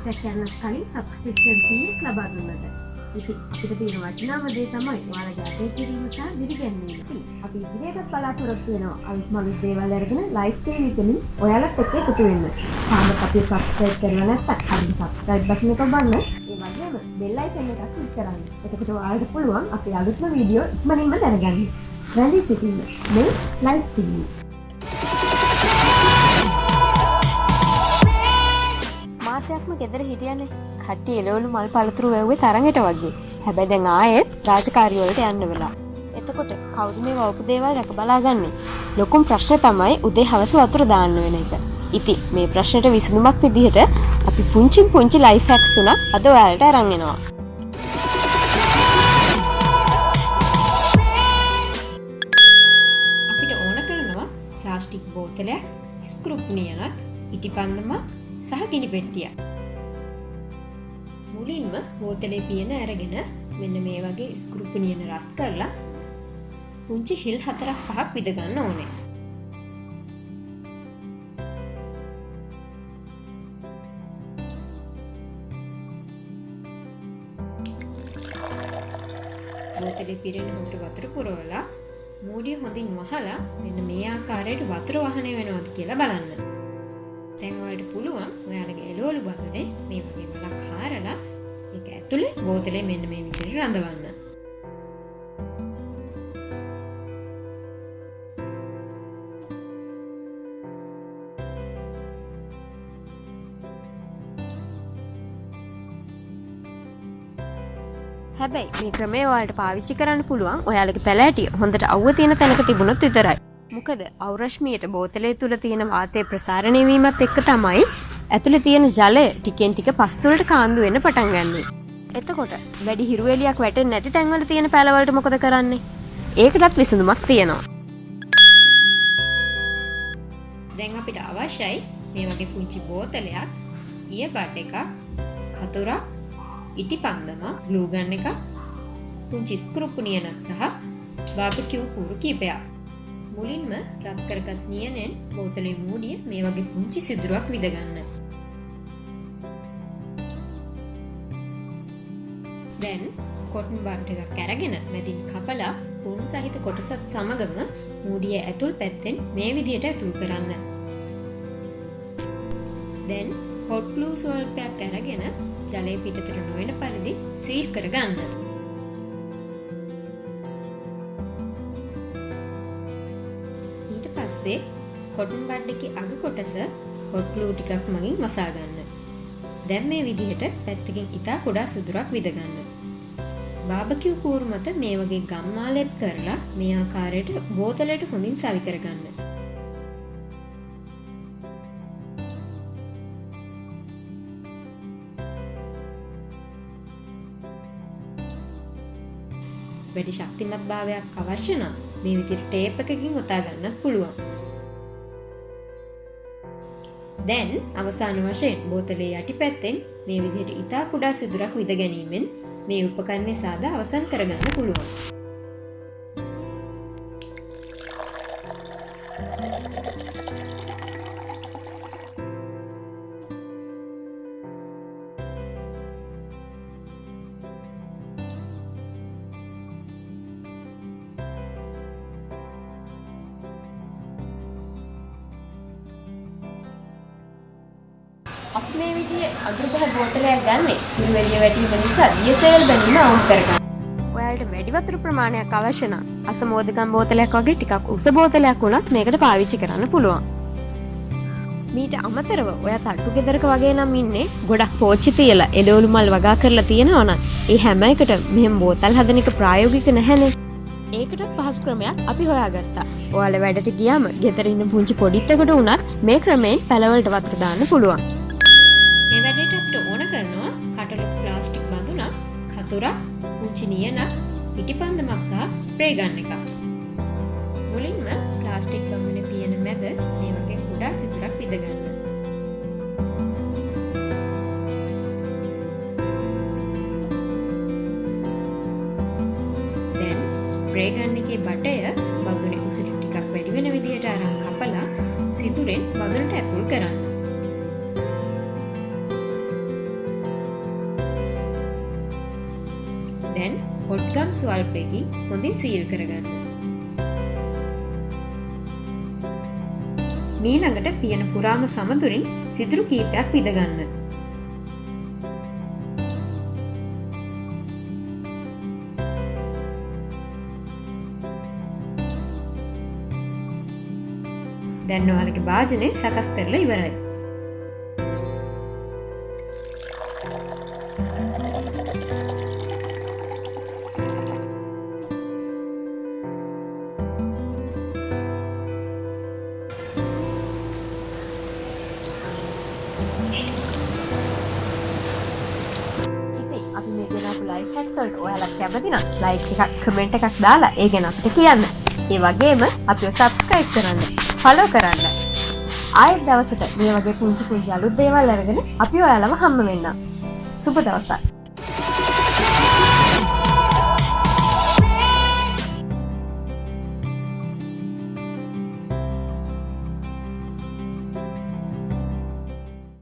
මාසයක් යනත් කලින් සබ්ස්ක්‍රිප්ෂන් 100ක් ලබා දුන්නට. ඉතින් අපිට තියෙන වටිනාම දේ තමයි ඔයාලගේ අතේ කිරීම සහ දිරිගැන්වීම. අපි ඉදිරියටත් බලාපොරොත්තු වෙනවා අලුත් මලුත් දේවල් අරගෙන ලයිව් ස්ට්‍රීම් එකකින් ඔයාලත් එක්ක එකතු වෙන්න. තාමත් අපි සබ්ස්ක්‍රයිබ් කරලා නැත්නම් අද සබ්ස්ක්‍රයිබ් බටන් එක බලන්න. ඒ වගේම බෙල් අයිකන් එක ක්ලික් කරන්න. එතකොට ඔයාලට පුළුවන් අපේ අලුත්ම වීඩියෝ ඉක්මනින්ම දැනගන්න. රැඳී සිටින්න මේ ලයිව් ස්ට්‍රීම්. මාසයක්ම ගෙදර හිටියනේ. කට්ටිය එළවලු මල් පළතුරු වැව්වේ තරඟට වගේ. හැබැයි දැන් ආයෙත් රාජකාරි වලට යන්න වෙලා. එතකොට කවුද මේ වවපු දේවල් රැක බලාගන්නේ? ලොකුම ප්‍රශ්නේ තමයි උදේ හවස වතුර දාන්න වෙන එක. ඉතින් මේ ප්‍රශ්නෙට විසඳුමක් විදිහට අපි පුංචි ලයිෆ් හැක්ස් තුනක් අද ඔයාලට අරන් එනවා. අපිට ඕන කරනවා ප්ලාස්ටික් බෝතලයක්, ස්ක්‍රූප් නියනක්, ඉටිපන්දමක් සහ ගිනි පෙට්ටියක්. මුලින්ම බෝතලේ පියන අරගෙන මෙන්න මේ වගේ ස්ක්‍රූප් නියන රත් කරලා පුංචි හිල් 4-5ක් විද ගන්න ඕනේ. බෝතලේ පිරෙන හොඳට වතුර පුරවලා මූඩිය හොඳින් වහලා මෙන්න මේ ආකාරයට වතුර වහනය වෙනවද කියලා බලන්න. දැන් ඔයාලට පුළුවන් ඔයාලගේ එළවලු බඳුනේ මේ වගේ වලක් හාරලා ඒක ඇතුලේ බෝතලේ මෙන්න මේ විදිහට රඳවන්න. හැබැයි මේ ක්‍රමය ඔයාලට පාවිච්චි කරන්න පුළුවන් ඔයාලගේ පැලෑටිය හොඳට අවුව තියෙන තැනක තිබුණොත් විතරයි. මොකද අවු රශ්මියට බෝතලේ තුල තියෙන වාතය ප්‍රසාරණය වීමත් එක්ක තමයි ඇතුලේ තියෙන ජලය ටිකෙන් ටික පස්තුලට කාන්දු වෙන්න පටන් ගන්නෙ. එතකොට වැඩි හිරු එළියක් වැටෙන්නේ නැති තැන්වල තියෙන පැලවලට මොකද කරන්නේ? ඒකටත් විසඳුමක් තියෙනවා. දැන් අපිට අවශ්‍යයි මේ වගේ පුංචි බෝතලයක්, ඊය බඩ් එකක්, කතුරක්, ඉටිපන්දමක්, ග්ලූ ගන් එකක්, පුංචි ස්ක්‍රූප් නියනක් සහ බාබකියු කූරු කීපයක්. මුලින්ම රත් කරගත් නියනෙන් බෝතලේ මූඩිය මේ වගේ පුංචි සිදුරක් විද ගන්න. දැන් කොටන් බඩ් එකක් අරගෙන මැදින් කපලා කුණු සහිත කොටසත් සමගම මූඩිය ඇතුල් පැත්තෙන් මේ විදිහට ඇතුල් කරන්න. දැන් හොට් ග්ලූ ස්වල්පයක් අරගෙන ජලය පිටතට නොවන පරිදි සීල් කරගන්න. ඊට පස්සේ කොටන් බඩ් එකේ අග කොටස හොට් ග්ලූ ටිකක් මගින් වසා ගන්න. දැන් මේ විදිහට පැත්තකින් ඉතා කුඩා සුදුරක් විද ගන්න. බාබකියු කූරු මත මේ වගේ ගම් මාලෙප් කරලා මේ ආකාරයට බෝතලයට හොඳින් සවි කරගන්න. වැඩි ශක්තිමත් භාවයක් අවශ්‍ය නම් මේ විදිහට ටේප් එකකින් ඔතා ගන්නත් පුළුවන්. දැන් අවසාන වශයෙන් බෝතලේ යටිපැත්තෙන් මේ විදිහට ඉතා කුඩා සිදුරක් විද ගැනීමෙන් මේ උපකරණය සාදා අවසන් කරගන්න පුළුවන්. අපි මේ විදිහේ අඳුරුබහ බෝතලයක් ගන්න හිරු එළිය වැටීම නිසා දියසෙල් බැඳීම අවුල් කරගන්න. ඔයාලට වැඩි වතුර ප්‍රමාණයක් අවශ්‍ය නම් අසමෝදකම් බෝතලයක් වගේ ටිකක් උස බෝතලයක් වුණත් මේකට පාවිච්චි කරන්න පුළුවන්. මීට අමතරව ඔයා තට්ටු ගෙදරක වගේ නම් ඉන්නේ ගොඩක් පෝච්චි තියලා එළවලු මල් වගා කරලා තියෙනවා නම් ඒ හැම එකටම මෙහෙම බෝතල් හදන එක ප්‍රායෝගික නැහැනේ. ඒකටත් පහසු ක්‍රමයක් අපි හොයාගත්තා. ඔයාලා වැඩට ගියාම ගෙදර ඉන්න පුංචි පොඩිත්තකට වුණත් මේ ක්‍රමයෙන් පැලවලට වතුර දාන්න පුළුවන්. මේ වැඩේට අපිට ඕන කරනවා කටලොක් ප්ලාස්ටික් බඳුනක්, කතුරක්, පුංචි නියනක්, පිටිපන්දමක් සහ ස්ප්‍රේ ගන් එකක්. මුලින්ම ප්ලාස්ටික් බඳුනේ පියන මැද මේ වගේ කුඩා සිදුරක් විද ගන්න. දැන් ස්ප්‍රේ ගන් එකේ බටය බඳුනේ උසිරි ටිකක් වැඩි වෙන විදිහට අරන් කපලා සිදුරෙන් බඳුනට ඇතුල් කරන්න. ස්වල්පයකින් හොඳින් සීල් කරගන්න. මීළඟට පියන පුරාම සමදුරින් සිදුරු කීපයක් විදගන්න. දැන් ඔයාලගේ භාජනය සකස් කරලා ඉවරයි. අපි මේ ගෙනාපු ලයිෆ් හැක්ස් වලට ඔයාලා කැමති නම් ලයික් එකක් කමෙන්ට් එකක් දාලා ඒ ගැන අපිට කියන්න. ඒ වගේම අපිව සබ්ස්ක්‍රයිබ් කරන්න, ෆලෝ කරන්න. ආයෙත් දවසක මේ වගේ පුංචි පුංචි අලුත් දේවල් අරගෙන අපි ඔයාලම හම්බ වෙන්නම්. සුබ දවසක්.